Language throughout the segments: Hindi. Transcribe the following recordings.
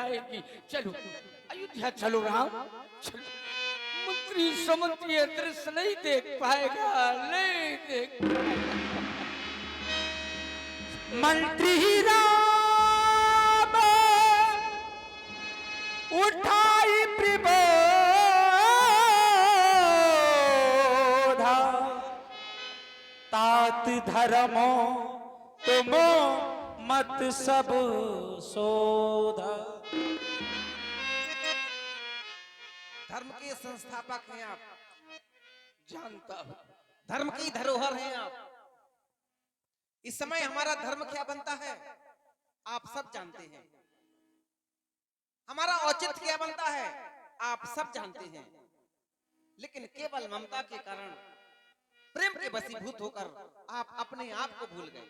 बनाएगी। चलो अयोध्या चलो राम, चलो। मंत्री समंत्री ये दृश्य नहीं देख पाएगा, नहीं देख पाएगा। मंत्री राम उठाई प्रबोधा, तात धर्मो तुमो मत सब शोधा। धर्म के संस्थापक हैं आप, जानता हूं। धर्म की धरोहर हैं आप। इस समय हमारा धर्म क्या बनता है आप सब जानते हैं, हमारा औचित्य क्या बनता है आप सब जानते हैं, लेकिन केवल ममता के कारण, प्रेम के वशीभूत होकर आप अपने आप को भूल गए।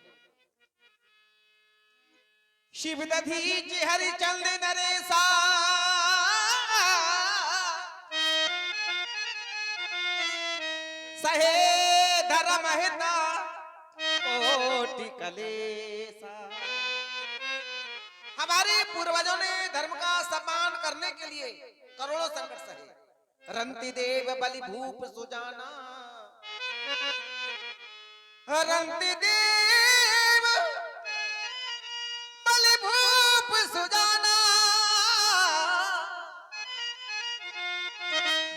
शिव दधीच हरिचंद्र नरेशा, सहे धर्म हिता कोटि कलेसा। हमारे पूर्वजों ने धर्म का सम्मान करने के लिए करोड़ों संकट सहे। रंति देव बलि भूप सुजाना, रंति देव बलि भूप सुजाना,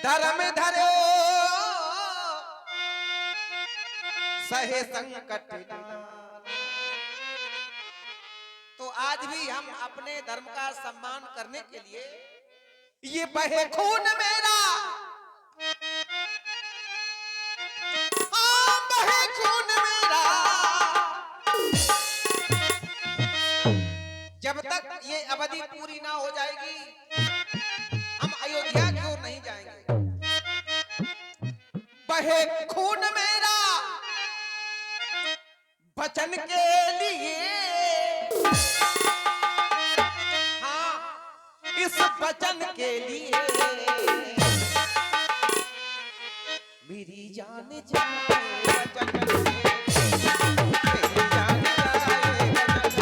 धर्म धरो सहे संकट नाना। तो आज भी हम अपने धर्म का सम्मान करने के लिए, ये बहे खून मेरा, हाँ बहे खून मेरा, जब तक ये अवधि पूरी ना हो जाएगी हम अयोध्या की ओर नहीं जाएंगे। बहे खून मेरा वचन के लिए, हाँ इस वचन के लिए मेरी जान जाए वचन से, मेरी जान जाए वचन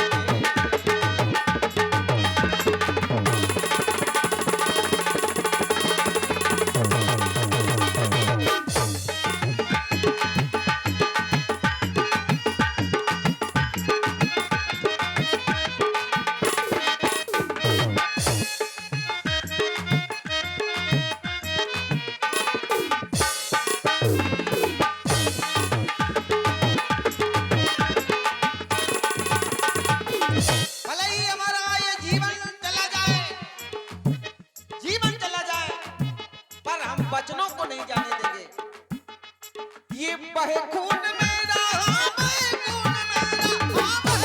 वचनों को नहीं जाने देंगे। ये बहे खून मेरा, हाँ बहे खून मेरा, हाँ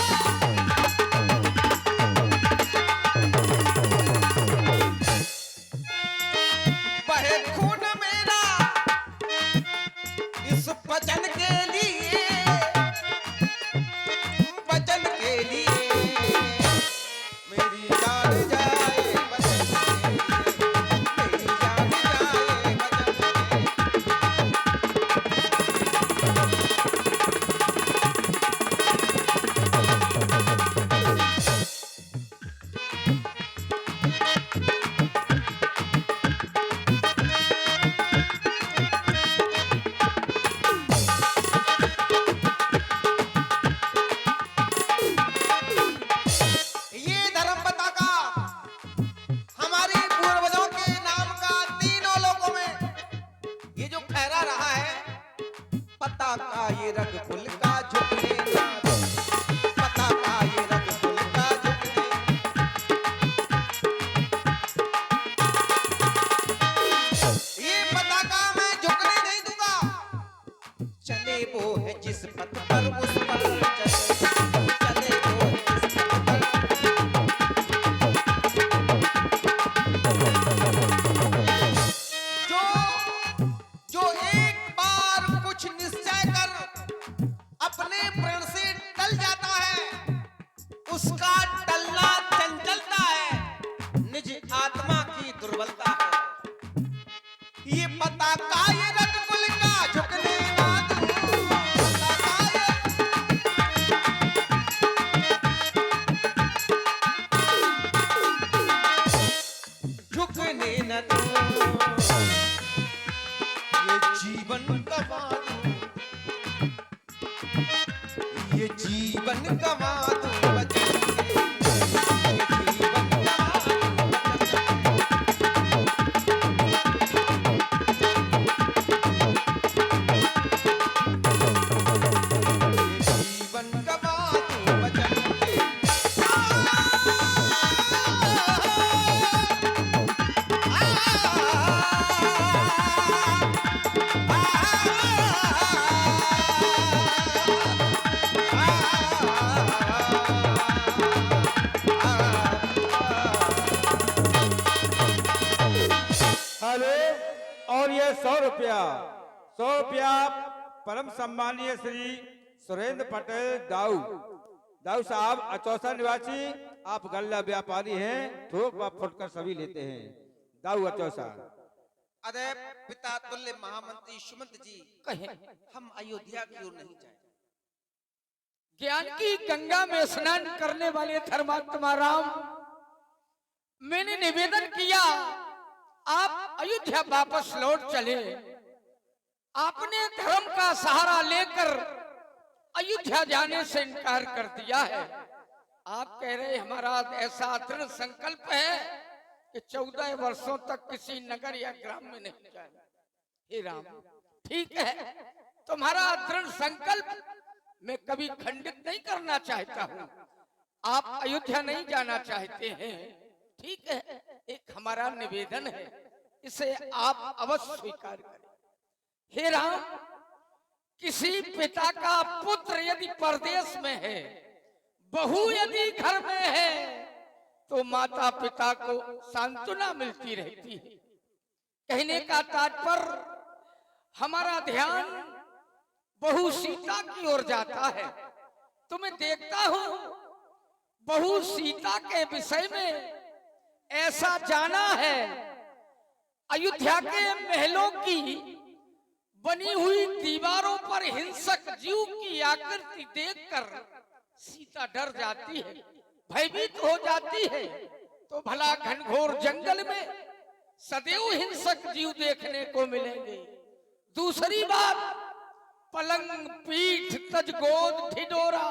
बहे खून मेरा, इस वचन के लिए, वचन के लिए मेरी जान जाए वचन के लिए, मेरी जान जाए ये रग कुल का झुकने ना, पताका ये रग कुल का झुकने, ये पताका मैं झुकने नहीं दूंगा। चले वो है जिस पथ पर उस पर चले, चले वो है जिस पथ पर, जो एक बार कुछ निश्चय कर अपने प्रण से टल जाता है, उसका टलना चंचलता है, निज आत्मा की दुर्बलता है। ये पताका ये रग कुल का झुकने ना दूं, पताका ये जीवन गवा दूं, ये जीवन गवा दूं वचन के, ये जीवन गवा दूं जीवन गवा दूं वचन के। हेलो। और ये 100 रुपया परम सम्मानीय श्री सुरेंद्र पटेल दाऊ साहब, अचौसा निवासी। आप गल्ला व्यापारी हैं, थोक व फुटकर सभी लेते हैं। दाऊ अचौसा। अदय पिता तुल्य महामंत्री सुमंत जी, कहे हम अयोध्या की ओर नहीं जाए। ज्ञान की गंगा में स्नान करने वाले धर्मात्मा राम, मैंने निवेदन किया आप अयोध्या वापस लौट चले। आपने धर्म का सहारा लेकर अयोध्या जाने से इनकार कर दिया है। आप कह रहे हमारा ऐसा दृढ़ संकल्प है कि 14 वर्षों तक किसी नगर या ग्राम में नहीं जाए। हे राम, ठीक है, तुम्हारा दृढ़ संकल्प मैं कभी खंडित नहीं करना चाहता हूँ। आप अयोध्या नहीं जाना चाहते हैं, ठीक है, एक हमारा निवेदन है, इसे आप अवश्य स्वीकार करें। हे राम, किसी पिता का पुत्र यदि परदेश में है, बहू यदि घर में है, तो माता पिता को सांत्वना मिलती रहती है। कहने का तात्पर्य हमारा ध्यान बहू सीता की ओर जाता है। तो मैं देखता हूं बहू सीता के विषय में ऐसा जाना है, अयोध्या के महलों की बनी हुई दीवारों पर हिंसक जीव की आकृति देखकर सीता डर जाती है, भयभीत हो जाती है। तो भला घनघोर जंगल में सदैव हिंसक जीव देखने को मिलेंगे। दूसरी बात, पलंग पीठ तज गोद ढिडोरा,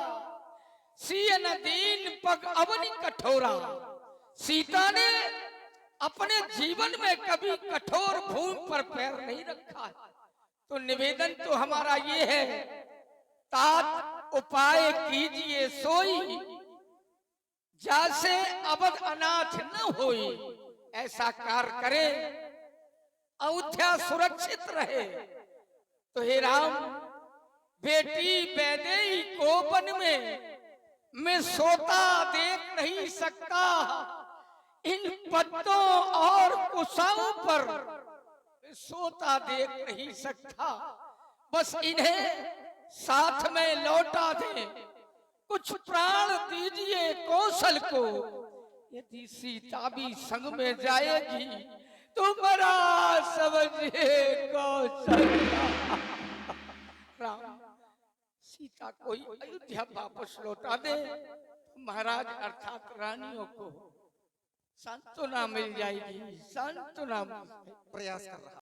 सियन दीन पग अवनि कठोरा। सीता ने अपने जीवन में कभी कठोर भूमि पर पैर नहीं रखा है। तो निवेदन तो हमारा ये है, तात उपाय कीजिए सोई, जैसे अवध अनाथ न होई। ऐसा कार्य करे, अयोध्या सुरक्षित रहे। तो हे राम, बेटी वैदेही को वन में मैं सोता देख नहीं सकता। इन पत्तों और कुशाओं पर सोता देख नहीं सकता। बस इन्हें साथ में लौटा दे, कुछ प्राण दीजिए कौशल को। यदि सीता भी संग में जाएगी तो बड़ा समझिए कौशल। राम, सीता को अयोध्या वापस लौटा दे, महाराज अर्थात रानियों को सांत्वना मिल जाएगी, सांत्वना। प्रयास कर रहा